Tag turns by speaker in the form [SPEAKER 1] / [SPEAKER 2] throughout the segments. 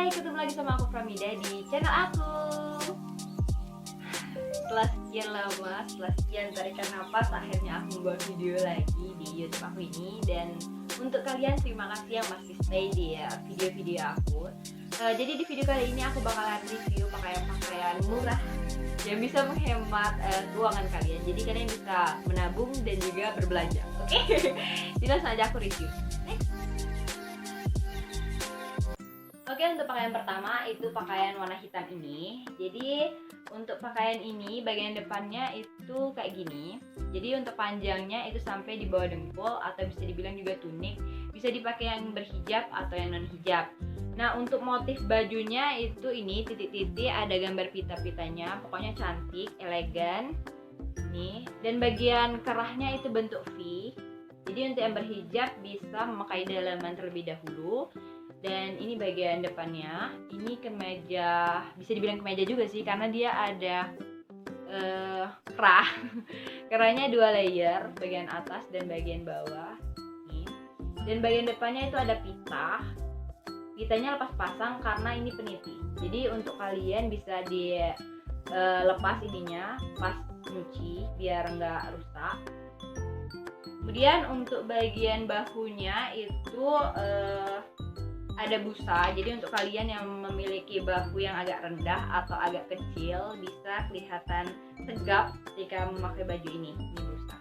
[SPEAKER 1] Hai, ketemu lagi sama aku Pramida di channel aku. Setelah sekian lama, setelah sekian tarikan napas, akhirnya aku membuat video lagi di YouTube aku ini. Dan untuk kalian terima kasih yang masih stay di video-video aku. Jadi di video kali ini aku bakalan review pakaian-pakaian murah yang bisa menghemat keuangan kalian. Jadi kalian bisa menabung dan juga berbelanja. Oke? Jadi langsung aja aku review. Oke, untuk pakaian pertama itu pakaian warna hitam ini. Jadi untuk pakaian ini bagian depannya itu kayak gini. Jadi untuk panjangnya itu sampai di bawah dengkul atau bisa dibilang juga tunik. Bisa dipakai yang berhijab atau yang non hijab. Nah, untuk motif bajunya itu ini titik-titik, ada gambar pita-pitanya. Pokoknya cantik, elegan. Nih, dan bagian kerahnya itu bentuk V. Jadi untuk yang berhijab bisa memakai dalaman terlebih dahulu. Dan ini bagian depannya, ini kemeja, bisa dibilang kemeja juga sih karena dia ada kerah. Kerahnya 2 layer, bagian atas dan bagian bawah. Nih. Dan bagian depannya itu ada pita. Pitanya lepas pasang karena ini peniti. Jadi untuk kalian bisa lepas ininya pas nyuci biar nggak rusak. Kemudian untuk bagian bahunya itu ada busa. Jadi untuk kalian yang memiliki bahu yang agak rendah atau agak kecil bisa kelihatan tegap ketika memakai baju ini. Ini busa.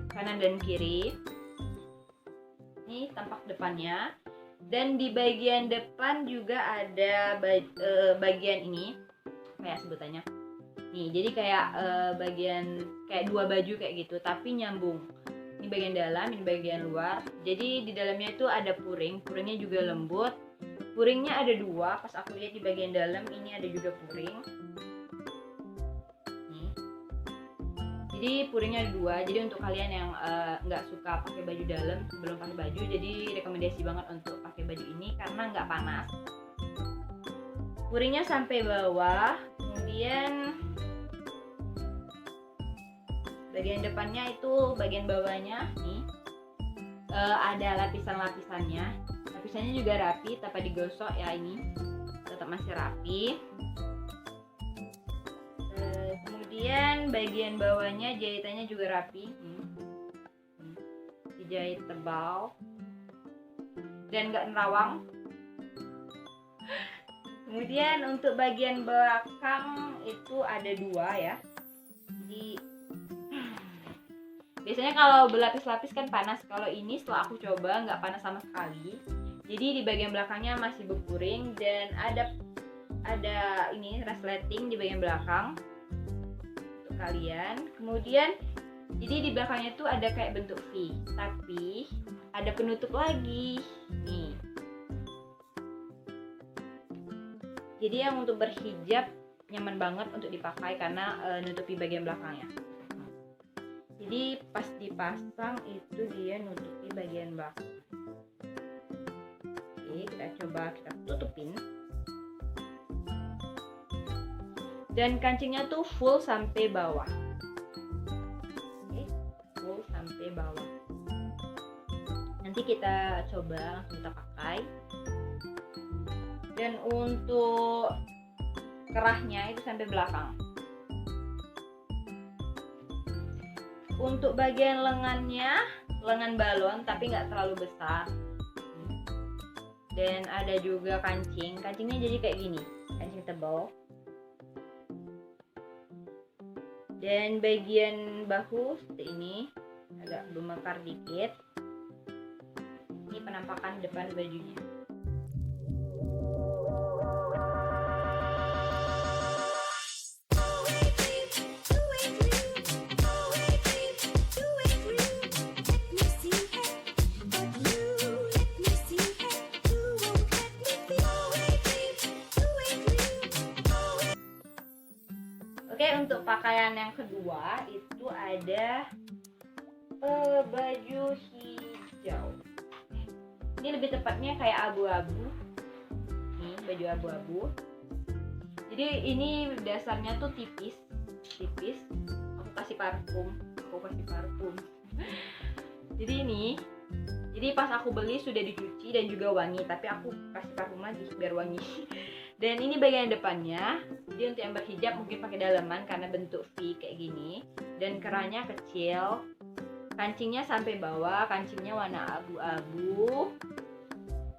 [SPEAKER 1] Kanan dan kiri. Ini tampak depannya. Dan di bagian depan juga ada bagian ini. Apa ya sebutannya? Nih, jadi kayak bagian kayak 2 baju kayak gitu tapi nyambung. Ini bagian dalam, ini bagian luar. Jadi di dalamnya itu ada puring, puringnya juga lembut. Puringnya ada 2, pas aku lihat di bagian dalam ini ada juga puring. Nih. Jadi puringnya ada 2. Jadi untuk kalian yang nggak suka pakai baju dalam sebelum pakai baju, jadi rekomendasi banget untuk pakai baju ini karena nggak panas. Puringnya sampai bawah, kemudian bagian depannya itu bagian bawahnya nih ada lapisan-lapisannya. Lapisannya juga rapi tanpa digosok ya, ini tetap masih rapi. Kemudian bagian bawahnya jahitannya juga rapi, dijahit tebal dan nggak nerawang. Kemudian untuk bagian belakang itu ada 2 ya. Jadi biasanya kalau berlapis-lapis kan panas. Kalau ini setelah aku coba nggak panas sama sekali. Jadi di bagian belakangnya masih berpuring dan ada ini resleting di bagian belakang untuk kalian. Kemudian jadi di belakangnya tuh ada kayak bentuk V, tapi ada penutup lagi nih. Jadi yang untuk berhijab nyaman banget untuk dipakai karena nutupi bagian belakangnya. Jadi pas dipasang itu dia nutupi bagian belakang. Oke, kita tutupin. Dan kancingnya tuh full sampai bawah. Oke, full sampai bawah. Nanti kita coba langsung kita pakai. Dan untuk kerahnya itu sampai belakang. Untuk bagian lengannya, lengan balon tapi nggak terlalu besar. Dan ada juga kancingnya jadi kayak gini, kancing tebal. Dan bagian bahu seperti ini, agak bermekar dikit. Ini penampakan depan bajunya. Oke, untuk pakaian yang kedua itu ada baju hijau. Ini lebih tepatnya kayak abu-abu. Nih, baju abu-abu. Jadi ini dasarnya tuh tipis. Aku kasih parfum. Jadi Jadi pas aku beli sudah dicuci dan juga wangi, tapi aku kasih parfum lagi biar wangi. Dan ini bagian depannya. Jadi untuk yang berhijab mungkin pakai daleman karena bentuk V kayak gini, dan kerahnya kecil. Kancingnya sampai bawah, kancingnya warna abu-abu.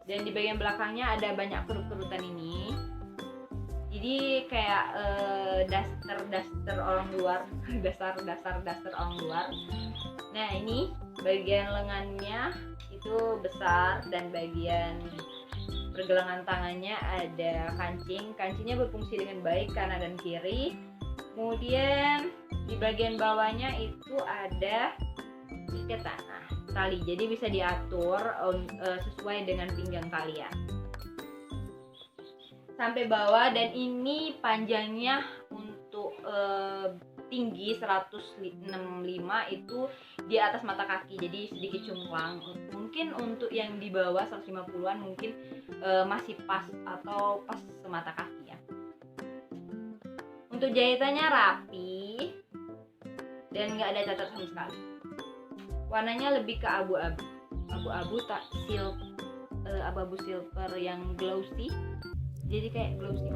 [SPEAKER 1] Dan di bagian belakangnya ada banyak kerut-kerutan ini. Jadi kayak daster orang luar, dasar orang luar. Nah, ini bagian lengannya itu besar, dan bagian pergelangan tangannya ada kancingnya berfungsi dengan baik kanan dan kiri. Kemudian di bagian bawahnya itu ada ikatan tali, jadi bisa diatur sesuai dengan pinggang kalian sampai bawah. Dan ini panjangnya untuk tinggi 165 itu di atas mata kaki, jadi sedikit cungklang. Mungkin untuk yang di bawah 150-an mungkin masih pas atau pas semata kaki ya. Untuk jahitannya rapi dan nggak ada cacat sama sekali. Warnanya lebih ke abu-abu abu-abu silver yang glossy, jadi kayak glossy.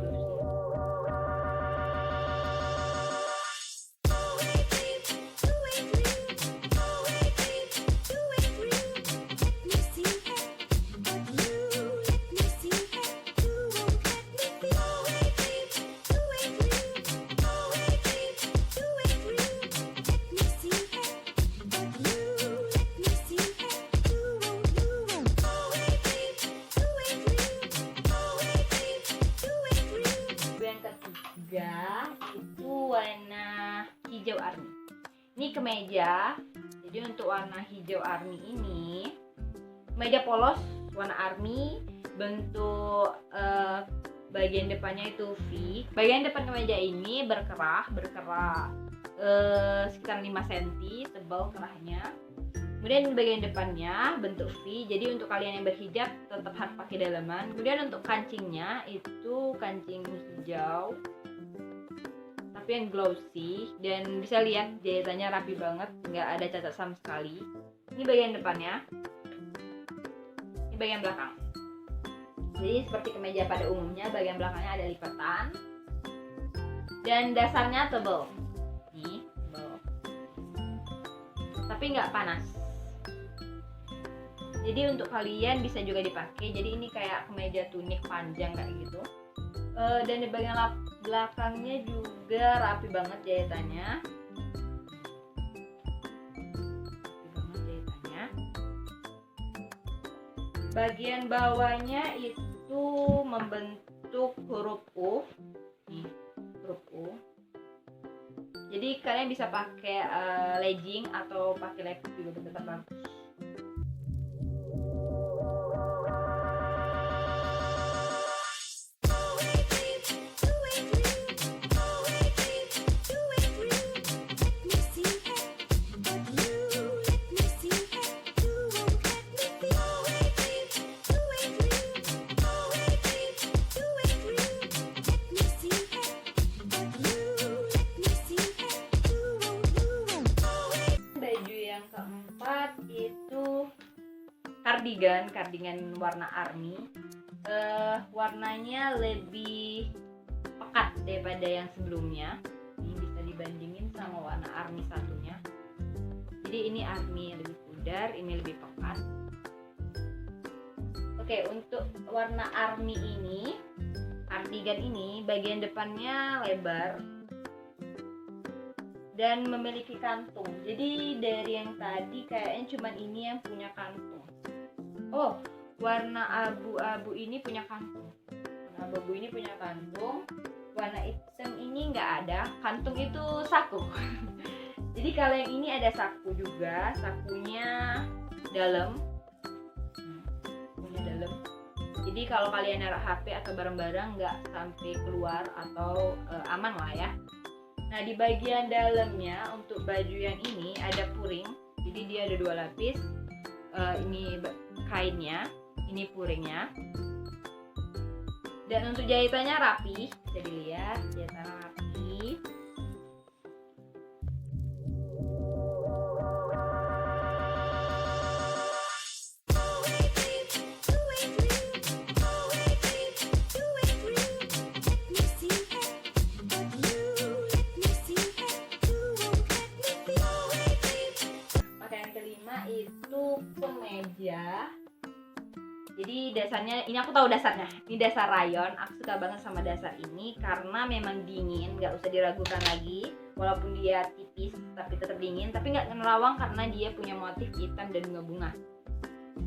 [SPEAKER 1] Itu warna hijau army. Ini kemeja. Jadi untuk warna hijau army ini kemeja polos warna army, bentuk bagian depannya itu V. Bagian depan kemeja ini berkerah sekitar 5 cm tebal kerahnya. Kemudian bagian depannya bentuk V, jadi untuk kalian yang berhijab tetap harus pakai daleman. Kemudian untuk kancingnya itu kancing hijau tapi yang glossy, dan bisa lihat jahitannya rapi banget, nggak ada cacat sama sekali. Ini bagian depannya, ini bagian belakang. Jadi seperti kemeja pada umumnya, bagian belakangnya ada lipatan dan dasarnya tebal. Nih, tebal. Tapi nggak panas. Jadi untuk kalian bisa juga dipakai. Jadi ini kayak kemeja tunik panjang kayak gitu. Dan di bagian belakangnya juga rapi banget jahitannya. Bagian bawahnya itu membentuk huruf U. Nih, huruf U. Jadi kalian bisa pakai legging atau pakai legging juga tetap bagus. Itu kardigan warna army. Warnanya lebih pekat daripada yang sebelumnya. Ini bisa dibandingin sama warna army satunya. Jadi ini army lebih pudar, ini lebih pekat. Oke, untuk warna army ini, kardigan ini bagian depannya lebar dan memiliki kantung. Jadi dari yang tadi kayaknya cuma ini yang punya kantung. Oh, warna abu-abu ini punya kantung. Warna abu-abu ini punya kantung. Warna hitam ini nggak ada. Kantung itu saku. Jadi kalau yang ini ada saku juga. Sakunya dalam. Sakunya dalam. Jadi kalau kalian naruh HP atau barang-barang nggak sampai keluar atau aman lah ya. Nah, di bagian dalamnya untuk baju yang ini ada puring. Jadi dia ada 2 lapis. Ini kainnya, ini puringnya. Dan untuk jahitannya rapi, bisa dilihat jahitan rapi. Jadi dasarnya, ini aku tahu dasarnya, ini dasar rayon. Aku suka banget sama dasar ini karena memang dingin, nggak usah diragukan lagi. Walaupun dia tipis tapi tetap dingin, tapi nggak nerawang karena dia punya motif hitam dan bunga-bunga.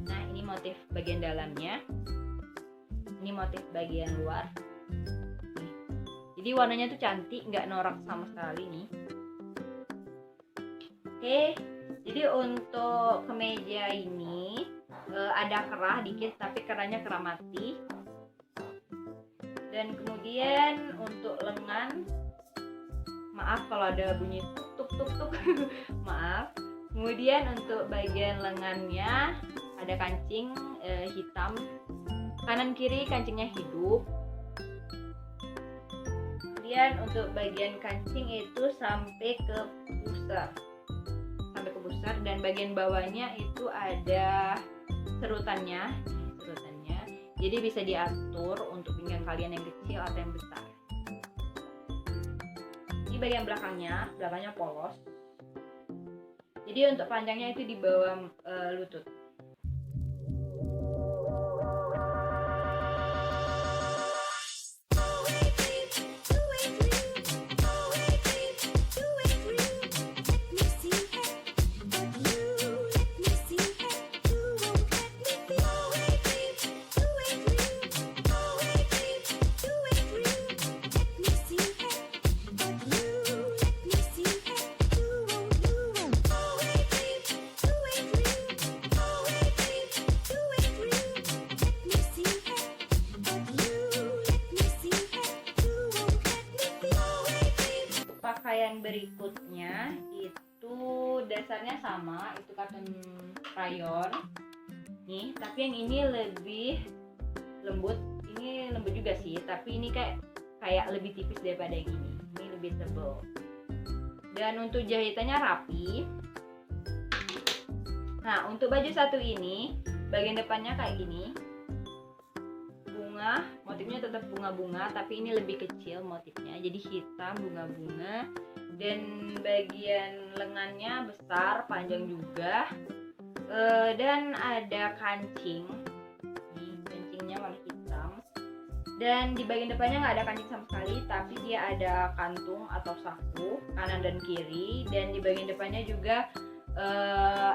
[SPEAKER 1] Nah ini motif bagian dalamnya, ini motif bagian luar. Nih. Jadi warnanya tuh cantik, nggak norak sama sekali nih. Oke, jadi untuk kemeja ini ada kerah dikit, tapi kerahnya kerah mati. Dan kemudian untuk lengan, maaf kalau ada bunyi tuk tuk tuk maaf. Kemudian untuk bagian lengannya ada kancing hitam, kanan kiri kancingnya hidup. Kemudian untuk bagian kancing itu sampai ke pusar, dan bagian bawahnya itu ada serutannya, jadi bisa diatur untuk pinggang kalian yang kecil atau yang besar. Di bagian belakangnya polos, jadi untuk panjangnya itu di bawah lutut. Pakaian berikutnya itu dasarnya sama, itu katun rayon nih, tapi yang ini lebih lembut. Ini lembut juga sih, tapi ini kayak lebih tipis daripada yang ini lebih tebal. Dan untuk jahitannya rapi. Nah untuk baju satu ini bagian depannya kayak gini, bunga, motifnya tetap bunga-bunga tapi ini lebih kecil motifnya, jadi hitam bunga-bunga. Dan bagian lengannya besar, panjang juga, dan ada kancing. Nih, kancingnya warna hitam. Dan di bagian depannya nggak ada kancing sama sekali, tapi dia ada kantung atau saku kanan dan kiri. Dan di bagian depannya juga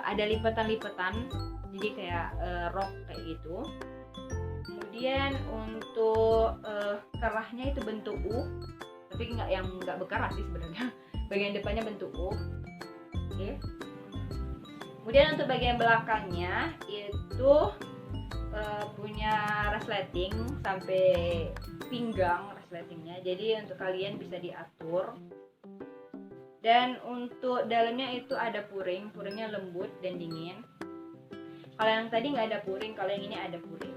[SPEAKER 1] ada lipetan-lipetan, jadi kayak rok kayak gitu. Kemudian untuk kerahnya itu bentuk U, tapi nggak berkerah sih sebenarnya. Bagian depannya bentuk U. Oke. Kemudian untuk bagian belakangnya itu punya resleting sampai pinggang resletingnya. Jadi untuk kalian bisa diatur. Dan untuk dalamnya itu ada puring, puringnya lembut dan dingin. Kalau yang tadi nggak ada puring, kalau yang ini ada puring.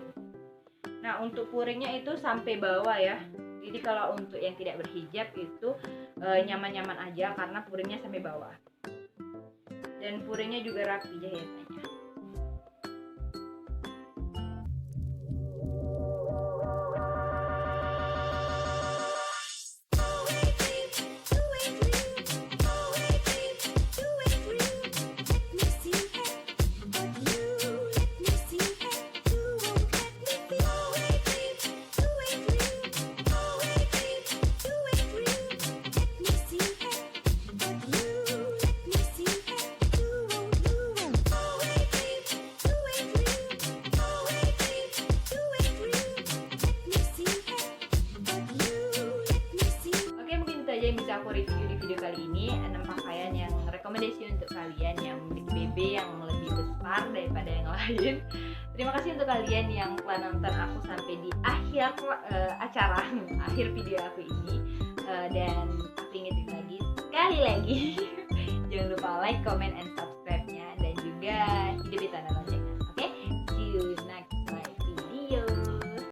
[SPEAKER 1] Nah untuk puringnya itu sampai bawah ya. Jadi kalau untuk yang tidak berhijab itu nyaman-nyaman aja karena puringnya sampai bawah. Dan puringnya juga rapi jahitannya. Yang bisa aku review di video kali ini, 6 pakaian yang rekomendasi untuk kalian yang memiliki BB yang lebih besar daripada yang lain. Terima kasih untuk kalian yang telah nonton aku sampai di akhir acara, akhir video aku ini. Dan aku ingetin sekali lagi jangan lupa like, comment, and subscribe-nya. Dan juga